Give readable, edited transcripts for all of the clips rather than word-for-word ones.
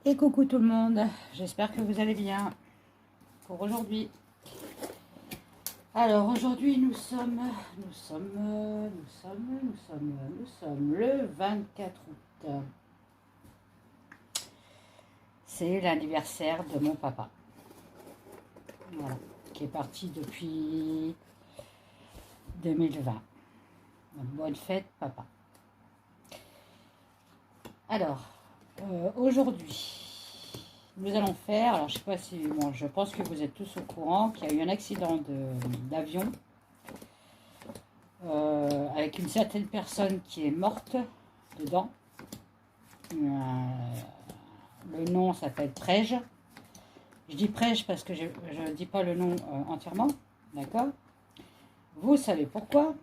Et coucou tout le monde, j'espère que vous allez bien pour aujourd'hui. Alors aujourd'hui nous sommes le 24 août. C'est l'anniversaire de mon papa. Voilà, qui est parti depuis 2020. Donc, bonne fête papa. Alors, aujourd'hui, nous allons faire, alors je sais pas si, bon, je pense que vous êtes tous au courant qu'il y a eu un accident d'avion avec une certaine personne qui est morte dedans. Le nom s'appelle Prège. Je dis Prège parce que je ne dis pas le nom entièrement, d'accord? Vous savez pourquoi?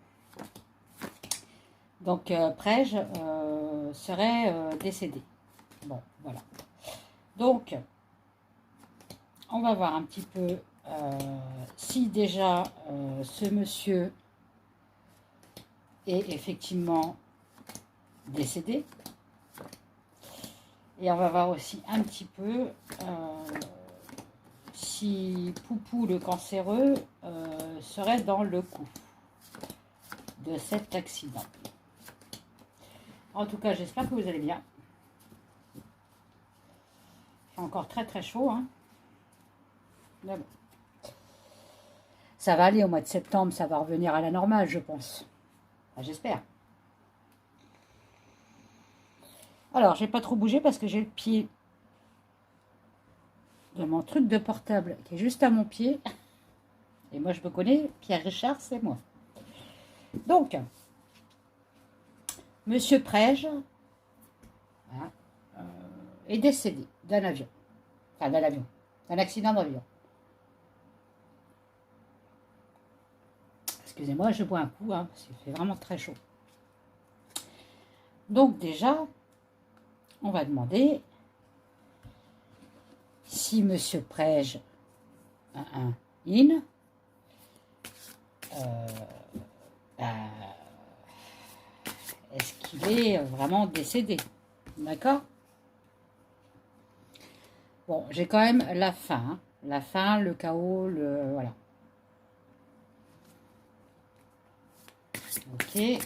Donc Prège serait décédé. Bon, voilà. Donc, on va voir un petit peu si déjà ce monsieur est effectivement décédé. Et on va voir aussi un petit peu si Poupou le cancéreux serait dans le coup de cet accident. En tout cas, j'espère que vous allez bien. Il fait encore très très chaud, hein. Mais bon. Ça va aller au mois de septembre, ça va revenir à la normale, je pense. Enfin, j'espère. Alors, j'ai pas trop bougé parce que j'ai le pied de mon truc de portable qui est juste à mon pied. Et moi, je me connais, Pierre Richard, c'est moi. Donc, Monsieur Prège hein, est décédé d'un avion. Enfin, d'un accident d'avion. Excusez-moi, je bois un coup, hein, parce qu'il fait vraiment très chaud. Donc déjà, on va demander si Monsieur Prège est-ce qu'il est vraiment décédé? D'accord? Bon, j'ai quand même la fin. Hein. La fin, le chaos, le... Voilà. Ok. Je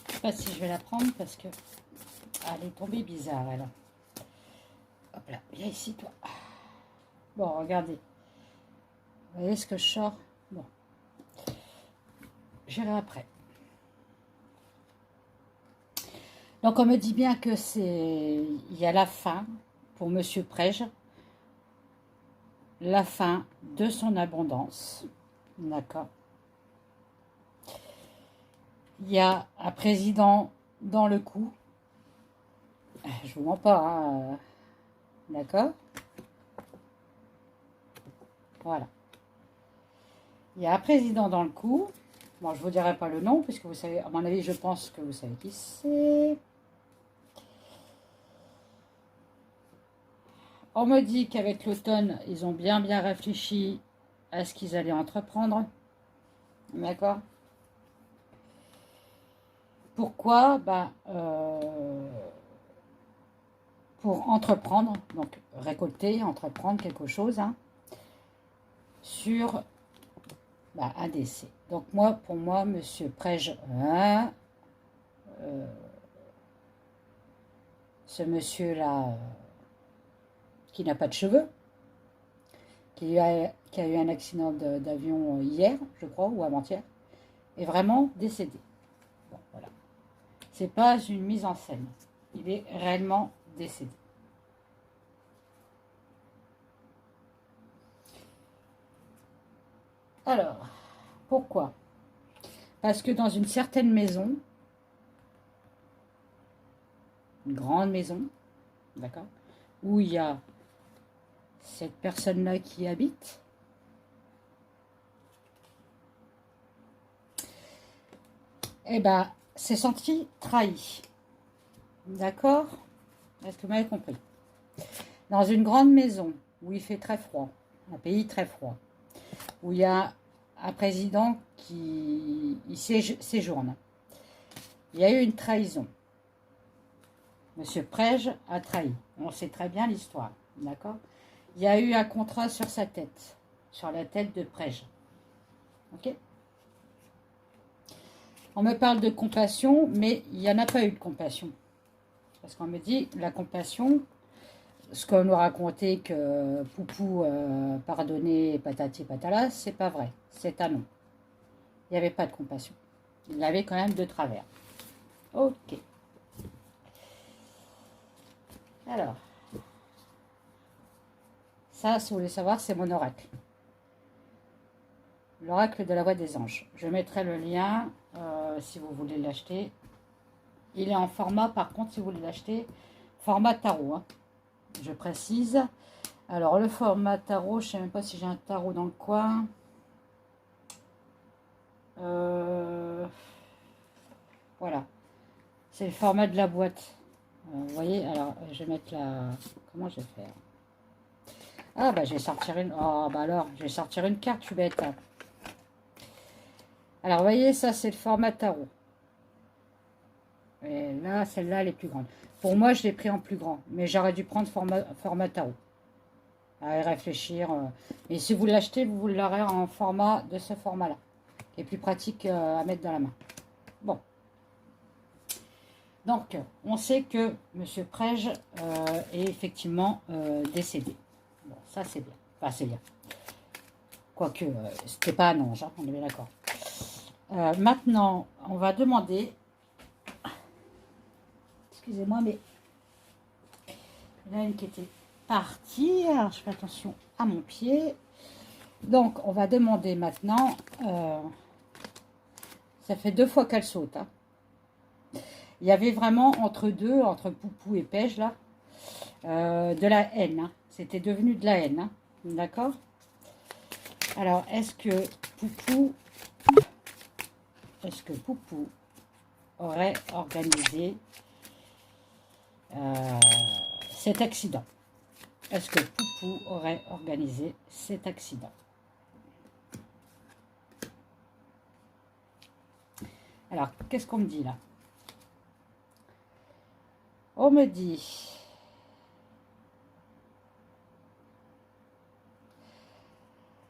sais pas si je vais la prendre parce que elle est tombée bizarre, elle. Hop là, viens ici, toi. Bon, regardez. Vous voyez ce que je sors? Bon. J'irai après. Donc, on me dit bien que c'est... Il y a la fin pour Monsieur Prège. La fin de son abondance. D'accord. Il y a un président dans le coup. Je vous mens pas, hein. D'accord. Voilà. Il y a un président dans le coup. Bon, je ne vous dirai pas le nom, puisque vous savez, à mon avis, je pense que vous savez qui c'est. On me dit qu'avec l'automne, ils ont bien réfléchi à ce qu'ils allaient entreprendre. D'accord. Pourquoi? Pour entreprendre, donc récolter, entreprendre quelque chose, hein, sur un décès. Donc pour moi, Monsieur Prège, ce monsieur-là, qui n'a pas de cheveux, qui a eu un accident d'avion hier, je crois, ou avant-hier, est vraiment décédé. Bon, voilà. C'est pas une mise en scène. Il est réellement décédé. Alors, pourquoi? Parce que dans une certaine maison, une grande maison, d'accord, où il y a cette personne-là qui habite, eh ben, s'est senti trahi. D'accord? Est-ce que vous m'avez compris? Dans une grande maison où il fait très froid, un pays très froid, où il y a un président qui séjourne. Il y a eu une trahison. Monsieur Prège a trahi. On sait très bien l'histoire, d'accord? Il y a eu un contrat sur sa tête, sur la tête de Prège. Ok? On me parle de compassion, mais il n'y en a pas eu de compassion. Parce qu'on me dit, la compassion, ce qu'on nous racontait que Poupou pardonnait patati patala, c'est pas vrai. C'est un non. Il n'y avait pas de compassion. Il avait quand même de travers. Ok. Alors, ça, si vous voulez savoir, c'est mon oracle. L'oracle de la voix des anges. Je mettrai le lien si vous voulez l'acheter. Il est en format, par contre, si vous voulez l'acheter, format tarot. Hein. Je précise. Alors, le format tarot, je ne sais même pas si j'ai un tarot dans le coin. Voilà. C'est le format de la boîte. Vous voyez, alors, je vais mettre la... Comment je vais faire? Ah, bah, je vais sortir une... Oh, bah alors, je vais sortir une carte, je suis bête. Alors, vous voyez, ça, c'est le format tarot. Et là, celle-là, elle est plus grande. Pour moi, je l'ai pris en plus grand. Mais j'aurais dû prendre format tarot. À y réfléchir. Et si vous l'achetez, vous l'aurez en format de ce format-là. Qui est plus pratique à mettre dans la main. Bon. Donc, on sait que M. Prège est effectivement décédé. Bon, ça, c'est bien. Enfin, c'est bien. Quoique, c'était pas un ange, hein, on est bien d'accord. Maintenant, on va demander... Excusez-moi, mais il y en a une qui était partie. Alors, je fais attention à mon pied. Donc, on va demander maintenant... ça fait 2 fois qu'elle saute. Hein. Il y avait vraiment entre deux, entre Poupou et Pège, là, de la haine. Hein. C'était devenu de la haine. Hein. D'accord? Alors, est-ce que Poupou aurait organisé cet accident? Est-ce que Poupou aurait organisé cet accident? Alors, qu'est-ce qu'on me dit là? On me dit...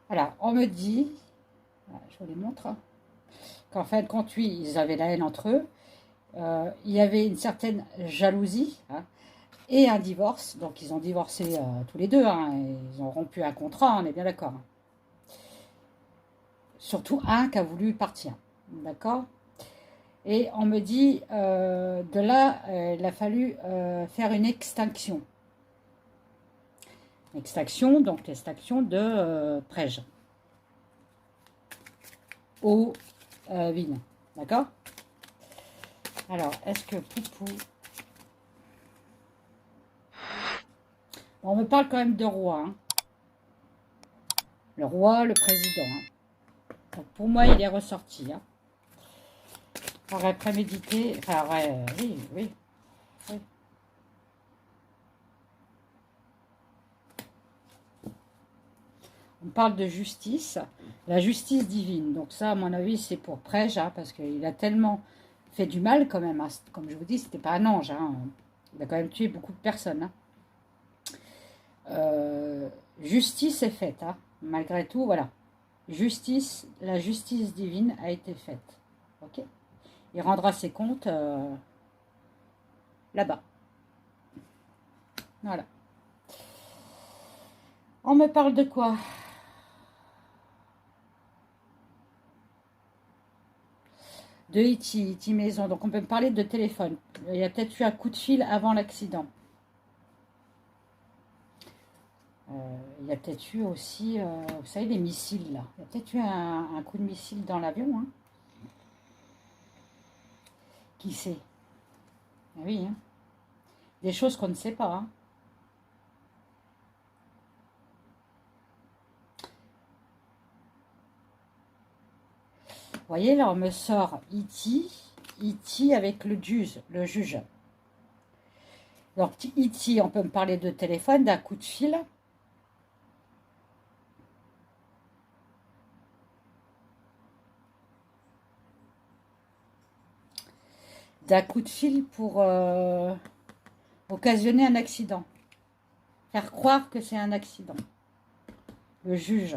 Alors, on me dit... Je vous les montre. Hein, qu'en fin de compte, oui, ils avaient la haine entre eux. Il y avait une certaine jalousie. Hein, et un divorce. Donc, ils ont divorcé tous les deux. Hein, ils ont rompu un contrat, on est bien d'accord. Hein. Surtout un qui a voulu partir. D'accord? Et on me dit, de là, il a fallu faire une extinction. Extinction, donc l'extinction de Prège. Au Vine. D'accord? Alors, est-ce que Poupou... Bon, on me parle quand même de roi. Hein. Le roi, le président. Hein. Donc, pour moi, il est ressorti. Hein. Aurait prémédité... Enfin, oui, oui. Oui. On parle de justice. La justice divine. Donc ça, à mon avis, c'est pour Prège. Hein, parce qu'il a tellement fait du mal quand même. Hein. Comme je vous dis, c'était pas un ange. Hein. Il a quand même tué beaucoup de personnes. Hein. Justice est faite, hein. Malgré tout, voilà. Justice, la justice divine a été faite. Ok? Il rendra ses comptes là-bas. Voilà. On me parle de quoi? De E.T. Maison. Donc on peut me parler de téléphone. Il y a peut-être eu un coup de fil avant l'accident. Il y a peut-être eu aussi, vous savez, les missiles là. Il y a peut-être eu un coup de missile dans l'avion. Hein. Qui sait? Oui, hein. Des choses qu'on ne sait pas. Hein. Vous voyez, là, on me sort E.T. avec le juge. Donc, E.T., on peut me parler de téléphone, d'un coup de fil. d'un coup de fil pour occasionner un accident. Faire croire que c'est un accident. Le juge.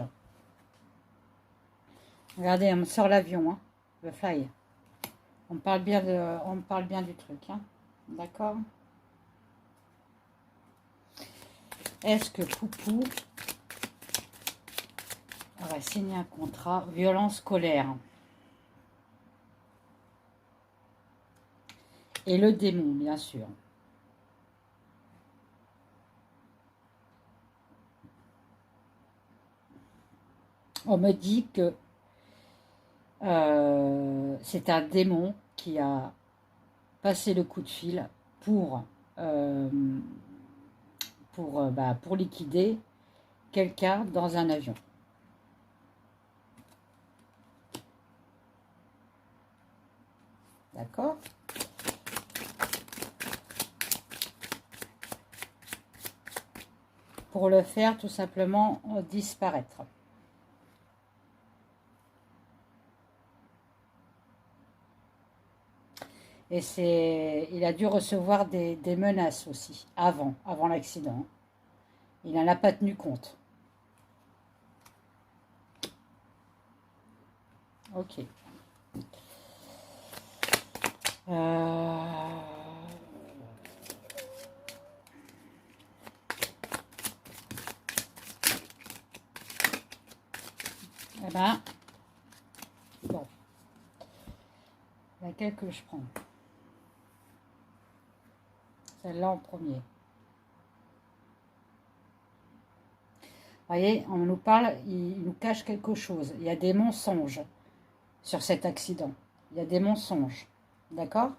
Regardez, on me sort l'avion, hein, le fly. On parle bien du truc, hein. D'accord? Est-ce que Poupou va signer un contrat violence scolaire? Et le démon, bien sûr. On me dit que c'est un démon qui a passé le coup de fil pour, pour liquider quelqu'un dans un avion. D'accord? Pour le faire tout simplement disparaître. Et il a dû recevoir des menaces aussi, avant l'accident. Il n'en a pas tenu compte. Ok. Eh ben, bon. Laquelle que je prends? Celle-là en premier. Vous voyez, on nous parle, il nous cache quelque chose. Il y a des mensonges sur cet accident. Il y a des mensonges. D'accord?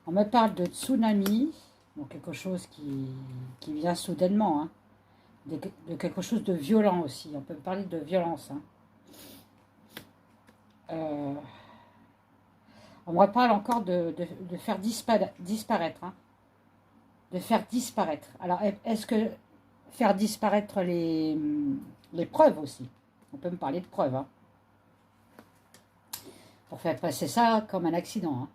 On me parle de tsunami, donc quelque chose qui vient soudainement, hein, de quelque chose de violent aussi. On peut parler de violence. Hein. On me parle encore de faire disparaître. Hein, de faire disparaître. Alors, est-ce que faire disparaître les preuves aussi? On peut me parler de preuves. Hein, pour faire passer ça comme un accident. Hein.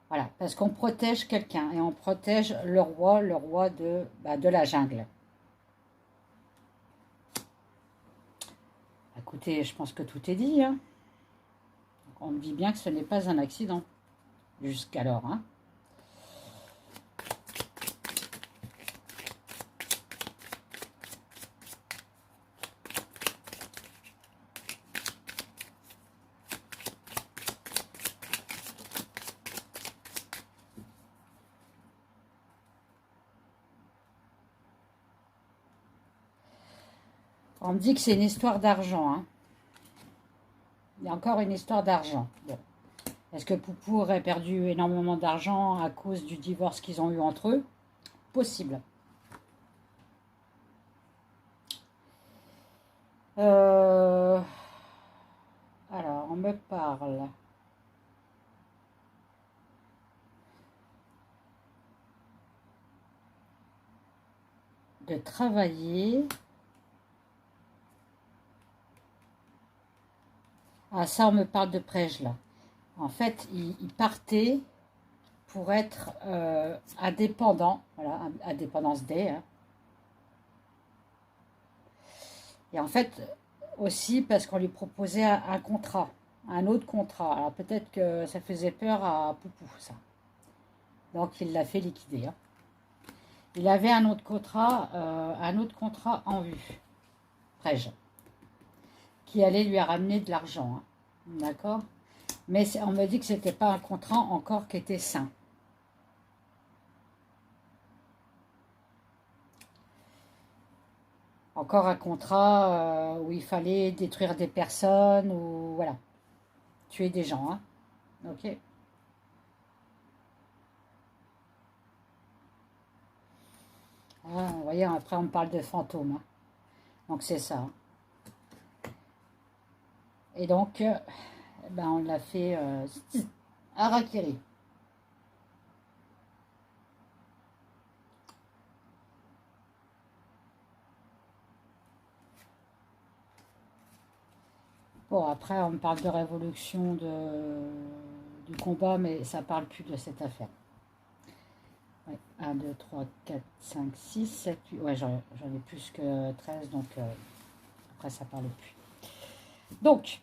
Voilà, parce qu'on protège quelqu'un et on protège le roi de la jungle. Écoutez, je pense que tout est dit. Hein. On me dit bien que ce n'est pas un accident. Jusqu'alors. Hein. On me dit que c'est une histoire d'argent. Hein. Il y a encore une histoire d'argent. Bon. Est-ce que Poupou aurait perdu énormément d'argent à cause du divorce qu'ils ont eu entre eux? Possible. Alors, on me parle de travailler. Ah, ça, on me parle de Prège, là. En fait, il partait pour être indépendant. Voilà, indépendance day. Hein. Et en fait, aussi parce qu'on lui proposait un contrat, un autre contrat. Alors peut-être que ça faisait peur à Poupou, ça. Donc il l'a fait liquider. Hein. Il avait un autre contrat en vue, Prège, qui allait lui ramener de l'argent. Hein. D'accord? Mais on me dit que c'était pas un contrat encore qui était sain. Encore un contrat où il fallait détruire des personnes ou voilà, tuer des gens. Hein. Ok. Ah, vous voyez, après on parle de fantômes. Hein. Donc c'est ça. Et donc, ben, on l'a fait harakiri. Bon, après, on me parle de révolution du combat, mais ça parle plus de cette affaire. Ouais, 1, 2, 3, 4, 5, 6, 7, 8. Ouais, j'en ai plus que 13, donc après, ça parle plus. Donc,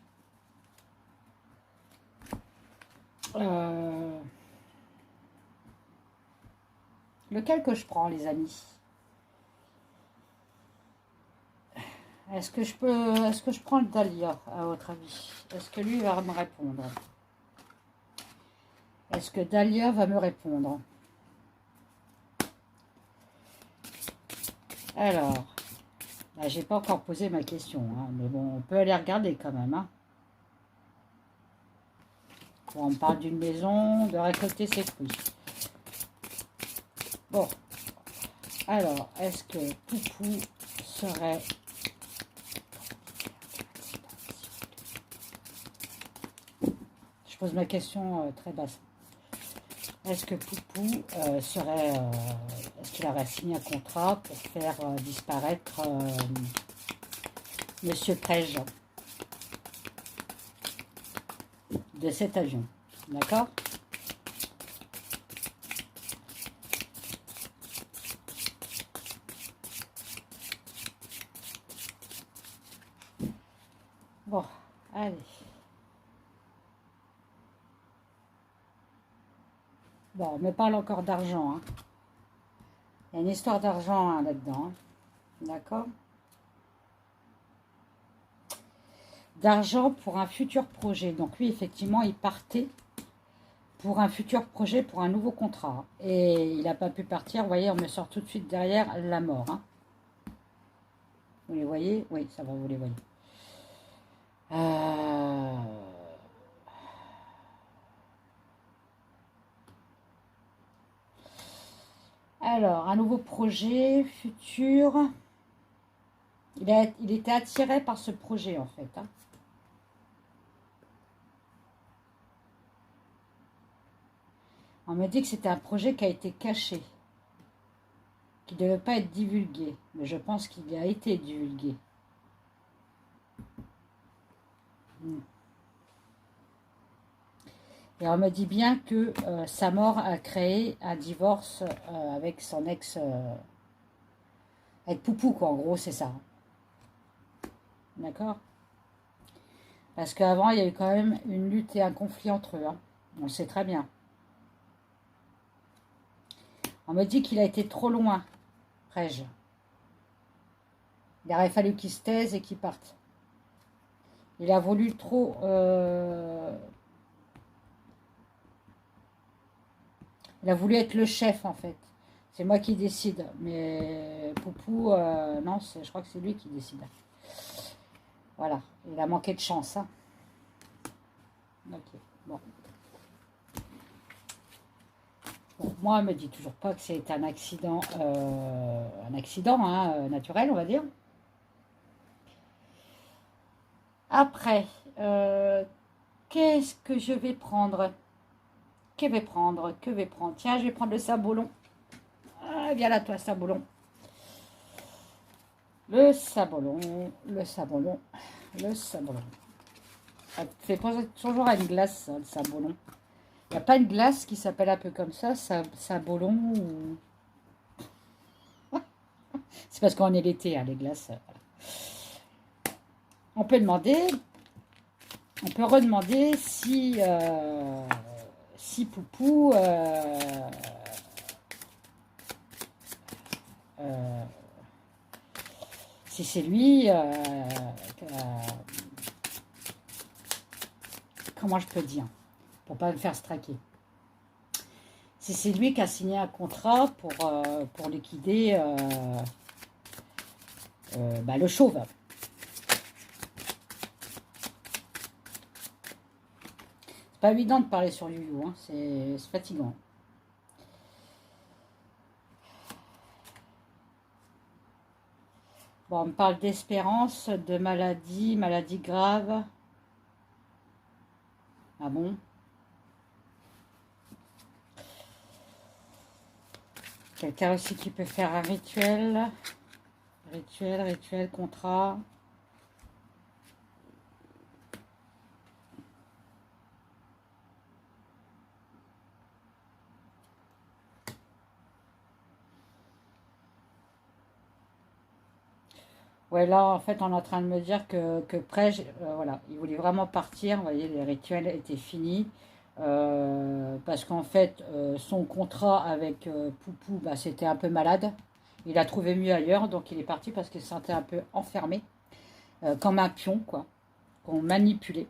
lequel que je prends, les amis? Est-ce que je prends le Dahlia, à votre avis? Est-ce que lui va me répondre? Est-ce que Dahlia va me répondre? Alors, bah, j'ai pas encore posé ma question, hein, mais bon, on peut aller regarder quand même. Hein. Bon, on me parle d'une maison, de récolter ses fruits. Bon, alors, est-ce que Poupou serait... Je pose ma question très basse. Est-ce que Poupou serait... est-ce qu'il aurait signé un contrat pour faire disparaître Monsieur Prège de cet avion? D'accord? Bon, allez. Bon, on me parle encore d'argent. Hein. Il y a une histoire d'argent hein, là-dedans. Hein. D'accord? D'argent pour un futur projet. Donc lui, effectivement, il partait pour un futur projet, pour un nouveau contrat. Et il n'a pas pu partir. Vous voyez, on me sort tout de suite derrière la mort. Hein. Vous les voyez? Oui, ça va, vous les voyez. Alors, un nouveau projet, futur. Il était attiré par ce projet, en fait. Hein. On me dit que c'était un projet qui a été caché, qui ne devait pas être divulgué. Mais je pense qu'il a été divulgué. Et on me dit bien que sa mort a créé un divorce avec son ex, avec Poupou, quoi. En gros, c'est ça. D'accord? Parce qu'avant, il y a eu quand même une lutte et un conflit entre eux. Hein. On le sait très bien. On me dit qu'il a été trop loin, Reg. Il aurait fallu qu'il se taise et qu'il parte. Il a voulu trop... il a voulu être le chef, en fait. C'est moi qui décide. Mais Poupou, non, je crois que c'est lui qui décide. Voilà. Il a manqué de chance. Hein. Ok. Bon. Bon, moi, elle me dit toujours pas que c'est un accident hein, naturel, on va dire. Après, qu'est-ce que je vais prendre? Que vais prendre? Que vais prendre? Tiens, je vais prendre le sabolon. Ah, viens là, toi, sabolon. Le sabolon, le sabolon, le sabolon. Ça te fait penser toujours à une glace, ça, le sabolon. Il n'y a pas une glace qui s'appelle un peu comme ça, sabolon ou... C'est parce qu'on est l'été, hein, les glaces. On peut demander, on peut redemander si, si Poupou si c'est lui comment je peux dire pour pas me faire straquer. Si c'est lui qui a signé un contrat pour liquider bah, le chauve. C'est pas évident de parler sur Yu-Yu, hein, c'est fatigant. Bon, on me parle d'espérance, de maladie grave. Ah bon? Quelqu'un aussi qui peut faire un rituel. Rituel, contrat. Ouais, là, en fait, on est en train de me dire que Prège, voilà, il voulait vraiment partir. Vous voyez, les rituels étaient finis. Parce qu'en fait, son contrat avec Poupou, bah, c'était un peu malade. Il a trouvé mieux ailleurs, donc il est parti parce qu'il se sentait un peu enfermé, comme un pion, quoi, qu'on manipulait.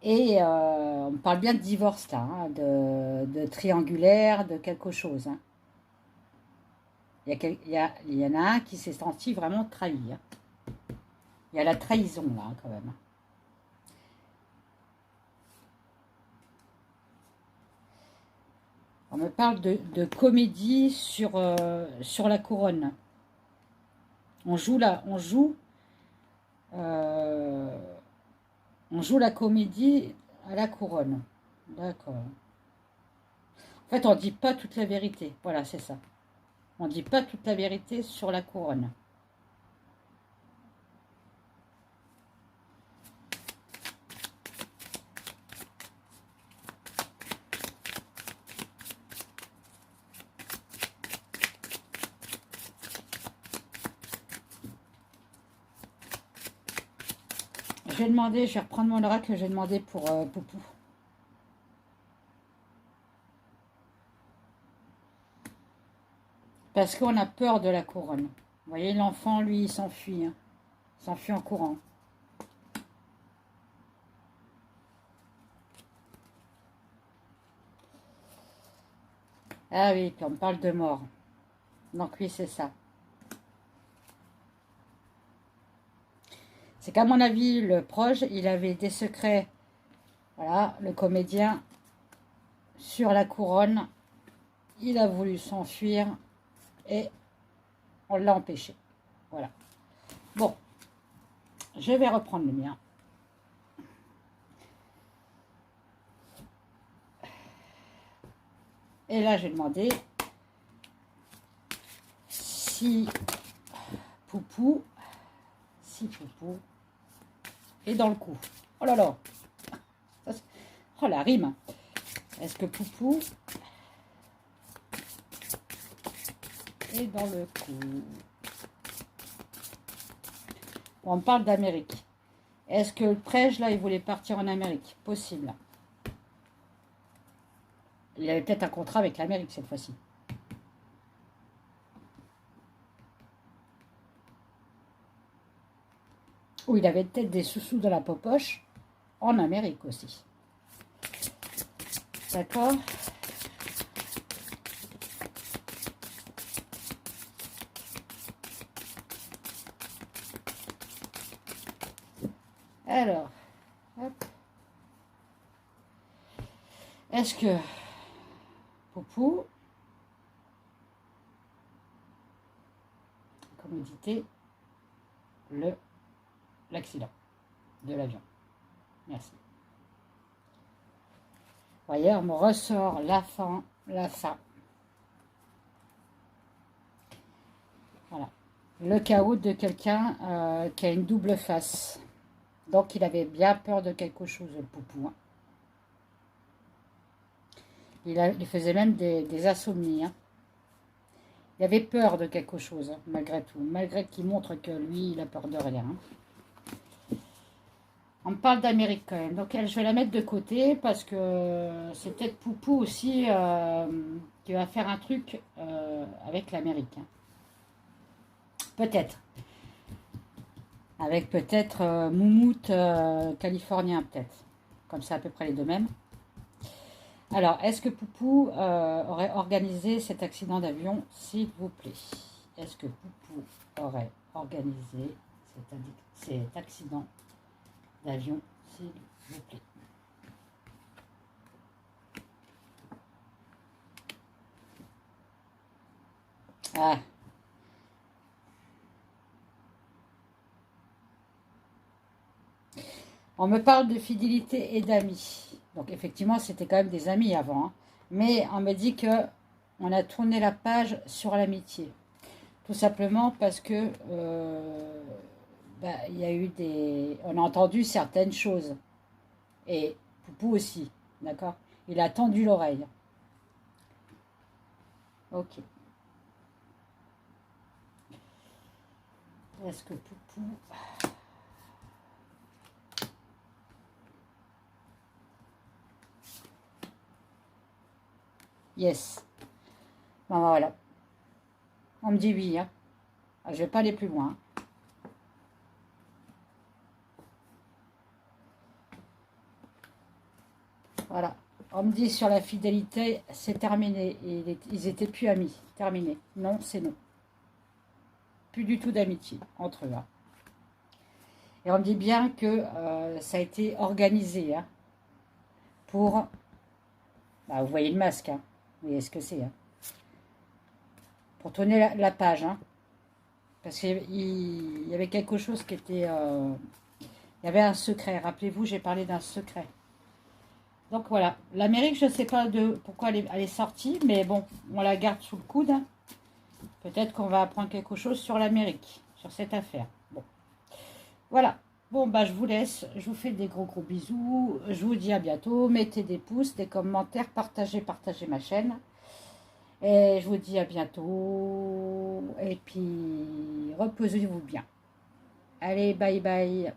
Et on parle bien de divorce, là, hein, de triangulaire, de quelque chose, hein. Il y en a un qui s'est senti vraiment trahi, hein. Il y a la trahison, là, hein, quand même. On me parle de comédie sur la couronne. Euh, on joue la comédie à la couronne. D'accord. En fait, on dit pas toute la vérité. Voilà, c'est ça. On dit pas toute la vérité sur la couronne. Je vais reprendre mon oracle que j'ai demandé pour Poupou. Parce qu'on a peur de la couronne. Vous voyez, l'enfant, lui, il s'enfuit, hein. Il s'enfuit en courant. Ah oui, puis on me parle de mort. Donc oui, c'est ça. C'est qu'à mon avis, le proche, il avait des secrets. Voilà, le comédien sur la couronne, il a voulu s'enfuir et on l'a empêché. Voilà. Bon, je vais reprendre le mien. Et là, j'ai demandé si Poupou est dans le coup. Oh là là. Oh la rime. Est-ce que Poupou est dans le coup? On parle d'Amérique. Est-ce que le prêche, là, il voulait partir en Amérique? Possible. Il avait peut-être un contrat avec l'Amérique cette fois-ci. Ou il avait peut-être des sous-sous dans la poche en Amérique aussi. D'accord? Alors, hop. Est-ce que Poupou, commodité, l'accident de l'avion? Merci. Vous voyez, on me ressort la fin, la fin. Voilà. Le chaos de quelqu'un qui a une double face. Donc, il avait bien peur de quelque chose, le Poupou, hein. Il faisait même des insomnies, hein. Il avait peur de quelque chose, hein, malgré tout. Malgré qu'il montre que lui, il a peur de rien, hein. On me parle d'Amérique quand même. Donc, je vais la mettre de côté parce que c'est peut-être Poupou aussi qui va faire un truc avec l'Amérique, hein. Peut-être. Avec peut-être Moumout californien, peut-être. Comme ça, à peu près les deux mêmes. Alors, est-ce que Poupou aurait organisé cet accident d'avion, s'il vous plaît? Est-ce que Poupou aurait organisé cet accident d'avion, s'il vous plaît? Ah, on me parle de fidélité et d'amis. Donc effectivement, c'était quand même des amis avant, hein. Mais on me dit que on a tourné la page sur l'amitié. Tout simplement parce que il y a eu on a entendu certaines choses. Et Poupou aussi, d'accord? Il a tendu l'oreille. Ok. Est-ce que Poupou... Yes. Bon, voilà. On me dit oui. Hein. Je ne vais pas aller plus loin. Voilà. On me dit sur la fidélité, c'est terminé. Ils étaient plus amis. Terminé. Non, c'est non. Plus du tout d'amitié entre eux. Hein. Et on me dit bien que ça a été organisé hein, pour... Bah, vous voyez le masque. Hein. Vous voyez ce que c'est. Hein. Pour tourner la page. Hein. Parce qu'il y avait quelque chose qui était... il y avait un secret. Rappelez-vous, j'ai parlé d'un secret. Donc voilà. L'Amérique, je ne sais pas pourquoi elle est sortie. Mais bon, on la garde sous le coude. Hein. Peut-être qu'on va apprendre quelque chose sur l'Amérique. Sur cette affaire. Bon. Voilà. Bon, bah je vous laisse. Je vous fais des gros bisous. Je vous dis à bientôt. Mettez des pouces, des commentaires. Partagez ma chaîne. Et je vous dis à bientôt. Et puis, reposez-vous bien. Allez, bye bye.